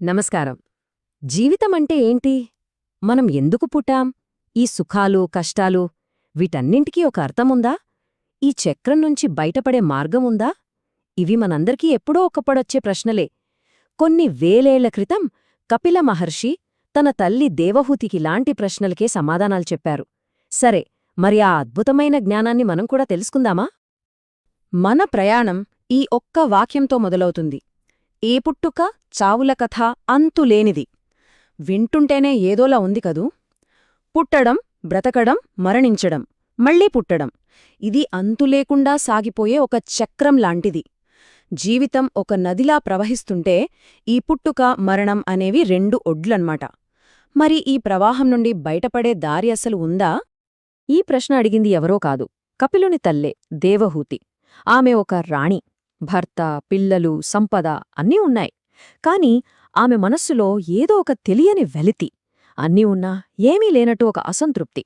నమస్కారం. జీవితమంటే ఏంటి? మనం ఎందుకు పుట్టాం? ఈ సుఖాలు, కష్టాలు వీటన్నింటికీ ఒక అర్థముందా? ఈ చక్రం నుంచి బయటపడే మార్గముందా? ఇవి మనందరికీ ఎప్పుడో ఒకప్పుడొచ్చే ప్రశ్నలే. కొన్ని వేలేళ్ల క్రితం కపిల మహర్షి తన తల్లి దేవహూతికిలాంటి ప్రశ్నలకే సమాధానాలు చెప్పారు. సరే, మరి ఆ అద్భుతమైన జ్ఞానాన్ని మనం కూడా తెలుసుకుందామా? మన ప్రయాణం ఈ ఒక్క వాక్యంతో మొదలవుతుంది. ఏ పుట్టుక చావుల కథ అంతులేనిది. వింటుంటేనే ఏదోలా ఉంది కదూ. పుట్టడం, బ్రతకడం, మరణించడం, మళ్లీ పుట్టడం, ఇది అంతులేకుండా సాగిపోయే ఒక చక్రం లాంటిది. జీవితం ఒక నదిలా ప్రవహిస్తుంటే ఈ పుట్టుక, మరణం అనేవి రెండు ఒడ్లన్మాట. మరి ఈ ప్రవాహం నుండి బయటపడే దారి అసలు ఉందా? ఈ ప్రశ్న అడిగింది ఎవరో కాదు, కపిలుని తల్లే దేవహూతి. ఆమె ఒక రాణి. భర్త, పిల్లలు, సంపద అన్నీ ఉన్నాయి. కాని ఆమె మనస్సులో ఏదో ఒక తెలియని వెలితి. అన్నీ ఉన్నా ఏమీ లేనట్టు ఒక అసంతృప్తి.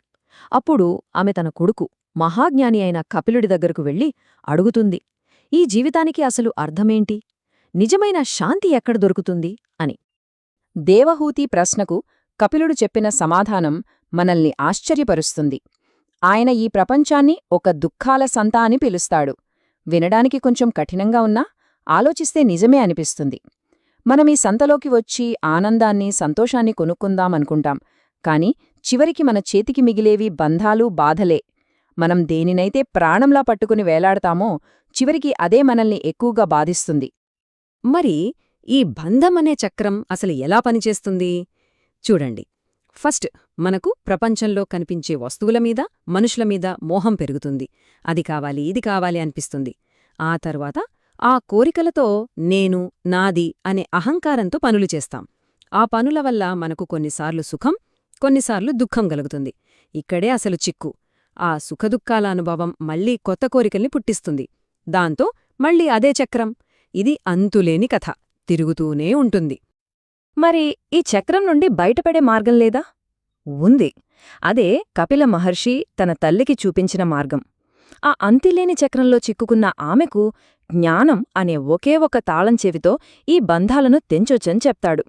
అప్పుడు ఆమె తన కొడుకు, మహాజ్ఞాని అయిన కపిలుడి దగ్గరకు వెళ్ళి అడుగుతుంది, ఈ జీవితానికి అసలు అర్థమేంటి? నిజమైన శాంతి ఎక్కడ దొరుకుతుంది అని. దేవహూతి ప్రశ్నకు కపిలుడు చెప్పిన సమాధానం మనల్ని ఆశ్చర్యపరుస్తుంది. ఆయన ఈ ప్రపంచాన్ని ఒక దుఃఖాల సంత అని పిలుస్తాడు. వినడానికి కొంచెం కఠినంగా ఉన్నా ఆలోచిస్తే నిజమే అనిపిస్తుంది. మనమీ సంతలోకి వచ్చి ఆనందాన్ని, సంతోషాన్ని కొనుక్కుందామనుకుంటాం. కాని చివరికి మన చేతికి మిగిలేవి బంధాలు, బాధలే. మనం దేనినైతే ప్రాణంలా పట్టుకుని వేలాడతామో చివరికి అదే మనల్ని ఎక్కువగా బాధిస్తుంది. మరి ఈ బంధమనే చక్రం అసలు ఎలా పనిచేస్తుంది? చూడండి, ఫస్ట్ మనకు ప్రపంచంలో కనిపించే వస్తువుల మీద, మనుషుల మీద మోహం పెరుగుతుంది. అది కావాలి, ఇది కావాలి అనిపిస్తుంది. ఆ తర్వాత ఆ కోరికలతో నేను, నాది అనే అహంకారంతో పనులు చేస్తాం. ఆ పనుల వల్ల మనకు కొన్నిసార్లు సుఖం, కొన్నిసార్లు దుఃఖం కలుగుతుంది. ఇక్కడే అసలు చిక్కు. ఆ సుఖదుఖాల అనుభవం మళ్లీ కొత్త కోరికల్ని పుట్టిస్తుంది. దాంతో మళ్లీ అదే చక్రం. ఇది అంతులేని కథ, తిరుగుతూనే ఉంటుంది. మరి ఈ చక్రం నుండి బయటపడే మార్గం లేదా? ఉంది. అదే కపిల మహర్షి తన తల్లికి చూపించిన మార్గం. ఆ అంతిలేని చక్రంలో చిక్కుకున్న ఆమెకు జ్ఞానం అనే ఒకే ఒక తాళంచెవితో ఈ బంధాలను తెంచొచ్చని చెప్తాడు.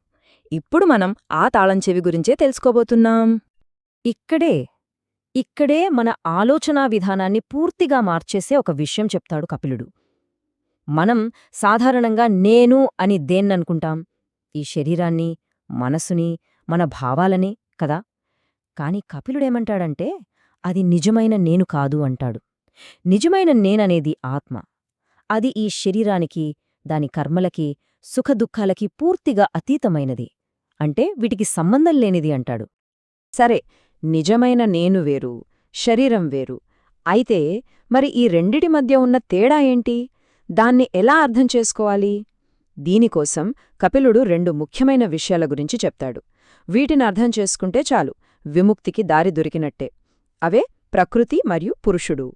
ఇప్పుడు మనం ఆ తాళంచెవి గురించే తెలుసుకోబోతున్నాం. ఇక్కడే మన ఆలోచనా విధానాన్ని పూర్తిగా మార్చేసే ఒక విషయం చెప్తాడు కపిలుడు. మనం సాధారణంగా నేను అని దేన్ననుకుంటాం? ఈ శరీరాన్ని, మనసుని, మన భావాలని కదా. కాని కపిలుడేమంటాడంటే అది నిజమైన నేను కాదు అంటాడు. నిజమైన నేననేది ఆత్మ. అది ఈ శరీరానికి, దాని కర్మలకి, సుఖదుఖాలకి పూర్తిగా అతీతమైనది. అంటే వీటికి సంబంధం లేనిది అంటాడు. సరే, నిజమైన నేను వేరు, శరీరం వేరు. అయితే మరి ఈ రెండిటి మధ్య ఉన్న తేడా ఏంటి? దాన్ని ఎలా అర్థం చేసుకోవాలి? దీనికోసం కపిలుడు రెండు ముఖ్యమైన విషయాల గురించి చెప్తాడు. వీటిని అర్థం చేసుకుంటే చాలు, విముక్తికి దారి దొరికినట్టే. అవే ప్రకృతి మరియు పురుషుడు.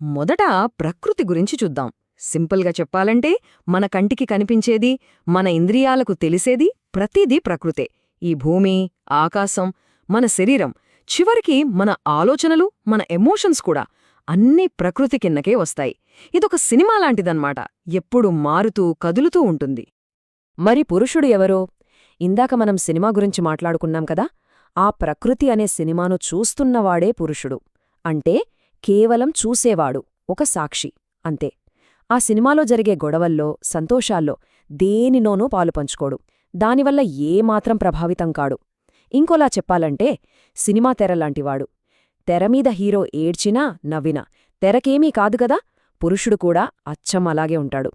మొదట ప్రకృతి గురించి చూద్దాం. సింపుల్గా చెప్పాలంటే మన కంటికి కనిపించేది, మన ఇంద్రియాలకు తెలిసేది ప్రతిదీ ప్రకృతే. ఈ భూమి, ఆకాశం, మన శరీరం, చివరికి మన ఆలోచనలు, మన ఎమోషన్స్ కూడా అన్నీ ప్రకృతి కిందకే వస్తాయి. ఇదొక సినిమా లాంటిదన్మాట, ఎప్పుడూ మారుతూ, కదులుతూ ఉంటుంది. మరి పురుషుడు ఎవరో? ఇందాక మనం సినిమా గురించి మాట్లాడుకున్నాం కదా. ఆ ప్రకృతి అనే సినిమాను చూస్తున్నవాడే పురుషుడు. అంటే కేవలం చూసేవాడు, ఒక సాక్షి, అంతే. ఆ సినిమాలో జరిగే గొడవల్లో, సంతోషాల్లో దేనినోనూ పాలుపంచుకోడు. దానివల్ల ఏమాత్రం ప్రభావితం కాడు. ఇంకోలా చెప్పాలంటే సినిమా తెరలాంటివాడు. తెరమీద హీరో ఏడ్చినా, నవ్వినా తెరకేమీ కాదుగదా. పురుషుడు కూడా అచ్చం అలాగే ఉంటాడు.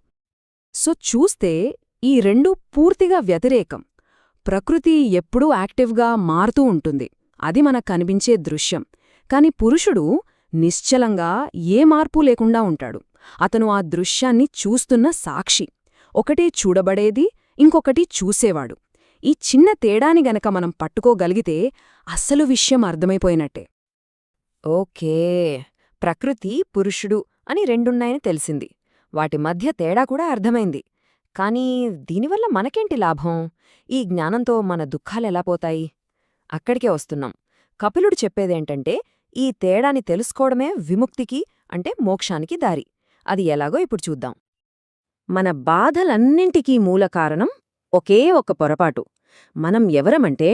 సో చూస్తే ఈ రెండూ పూర్తిగా వ్యతిరేకం. ప్రకృతి ఎప్పుడూ యాక్టివ్గా మారుతూ ఉంటుంది, అది మనకు కనిపించే దృశ్యం. కాని పురుషుడు నిశ్చలంగా ఏ మార్పు లేకుండా ఉంటాడు. అతను ఆ దృశ్యాన్ని చూస్తున్న సాక్షి. ఒకటి చూడబడేది, ఇంకొకటి చూసేవాడు. ఈ చిన్న తేడాని గనక మనం పట్టుకోగలిగితే అస్సలు విషయం అర్థమైపోయినట్టే. ఓకే, ప్రకృతి, పురుషుడు అని రెండున్నాయని తెలిసింది. వాటి మధ్య తేడా కూడా అర్థమైంది. కానీ దీనివల్ల మనకేంటి లాభం? ఈ జ్ఞానంతో మన దుఃఖాలెలా పోతాయి? అక్కడికే వస్తున్నాం. కపిలుడు చెప్పేదేంటంటే ఈ తేడాని తెలుసుకోవడమే విముక్తికి, అంటే మోక్షానికి దారి. అది ఎలాగో ఇప్పుడు చూద్దాం. మన బాధలన్నింటికీ మూల కారణం ఒకే ఒక పొరపాటు. మనం ఎవరమంటే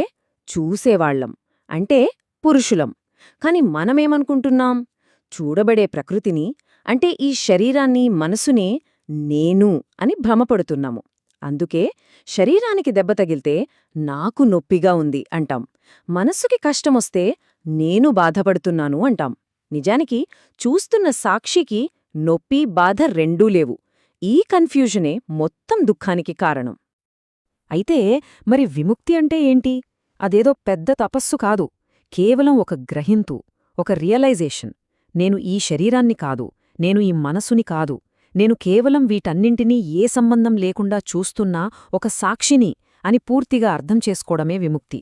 చూసేవాళ్లం, అంటే పురుషులం. కాని మనమేమనుకుంటున్నాం? చూడబడే ప్రకృతిని, అంటే ఈ శరీరాన్ని, మనసునే నేను అని భ్రమపడుతున్నాము. అందుకే శరీరానికి దెబ్బ తగిలితే నాకు నొప్పిగా ఉంది అంటాం. మనస్సుకి కష్టమొస్తే నేను బాధపడుతున్నాను అంటాం. నిజానికి చూస్తున్న సాక్షికి నొప్పి, బాధ రెండూ లేవు. ఈ కన్ఫ్యూజనే మొత్తం దుఃఖానికి కారణం. అయితే మరి విముక్తి అంటే ఏంటి? అదేదో పెద్ద తపస్సు కాదు, కేవలం ఒక గ్రహింతు, ఒక రియలైజేషన్. నేను ఈ శరీరాన్ని కాదు, నేను ఈ మనసుని కాదు, నేను కేవలం వీటన్నింటినీ ఏ సంబంధం లేకుండా చూస్తున్నా ఒక సాక్షిని అని పూర్తిగా అర్థం చేసుకోవడమే విముక్తి.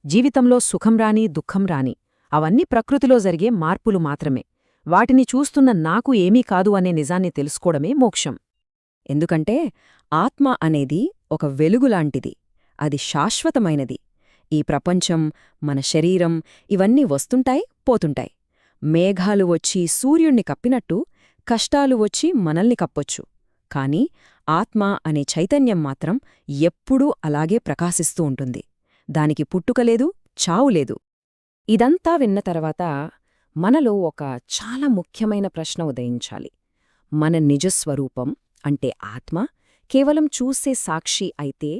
జీవితంలో సుఖం రాని, దుఃఖం రాని, అవన్నీ ప్రకృతిలో జరిగే మార్పులు మాత్రమే. వాటిని చూస్తున్న నాకు ఏమీ కాదు అనే నిజాన్ని తెలుసుకోవడమే మోక్షం. ఎందుకంటే ఆత్మ అనేది ఒక వెలుగులాంటిది. అది శాశ్వతమైనది. ఈ ప్రపంచం, మన శరీరం ఇవన్నీ వస్తుంటాయి, పోతుంటాయి. మేఘాలు వచ్చి సూర్యుణ్ణి కప్పినట్టు కష్టాలు వచ్చి మనల్ని కప్పొచ్చు. కాని ఆత్మ అనే చైతన్యం మాత్రం ఎప్పుడూ అలాగే ప్రకాశిస్తూ ఉంటుంది. దానికి పుట్టుకలేదు, చావులేదు. ఇదంతా విన్న తర్వాత మనలో ఒక చాలా ముఖ్యమైన ప్రశ్న ఉదయించాలి. మన నిజస్వరూపం అంటే ఆత్మ కేవలం చూసే సాక్షి అయితే,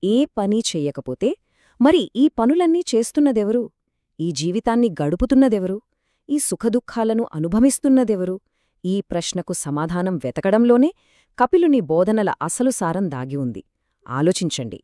ఏ పని చెయ్యకపోతే, మరి ఈ పనులన్నీ చేస్తున్నదెవరు? ఈ జీవితాన్ని గడుపుతున్నదెవరు? ఈ సుఖదుఖాలను అనుభవిస్తున్నదెవరు? ఈ ప్రశ్నకు సమాధానం వెతకడంలోనే కపిలుని బోధనల అసలు సారం దాగి ఉంది. ఆలోచించండి.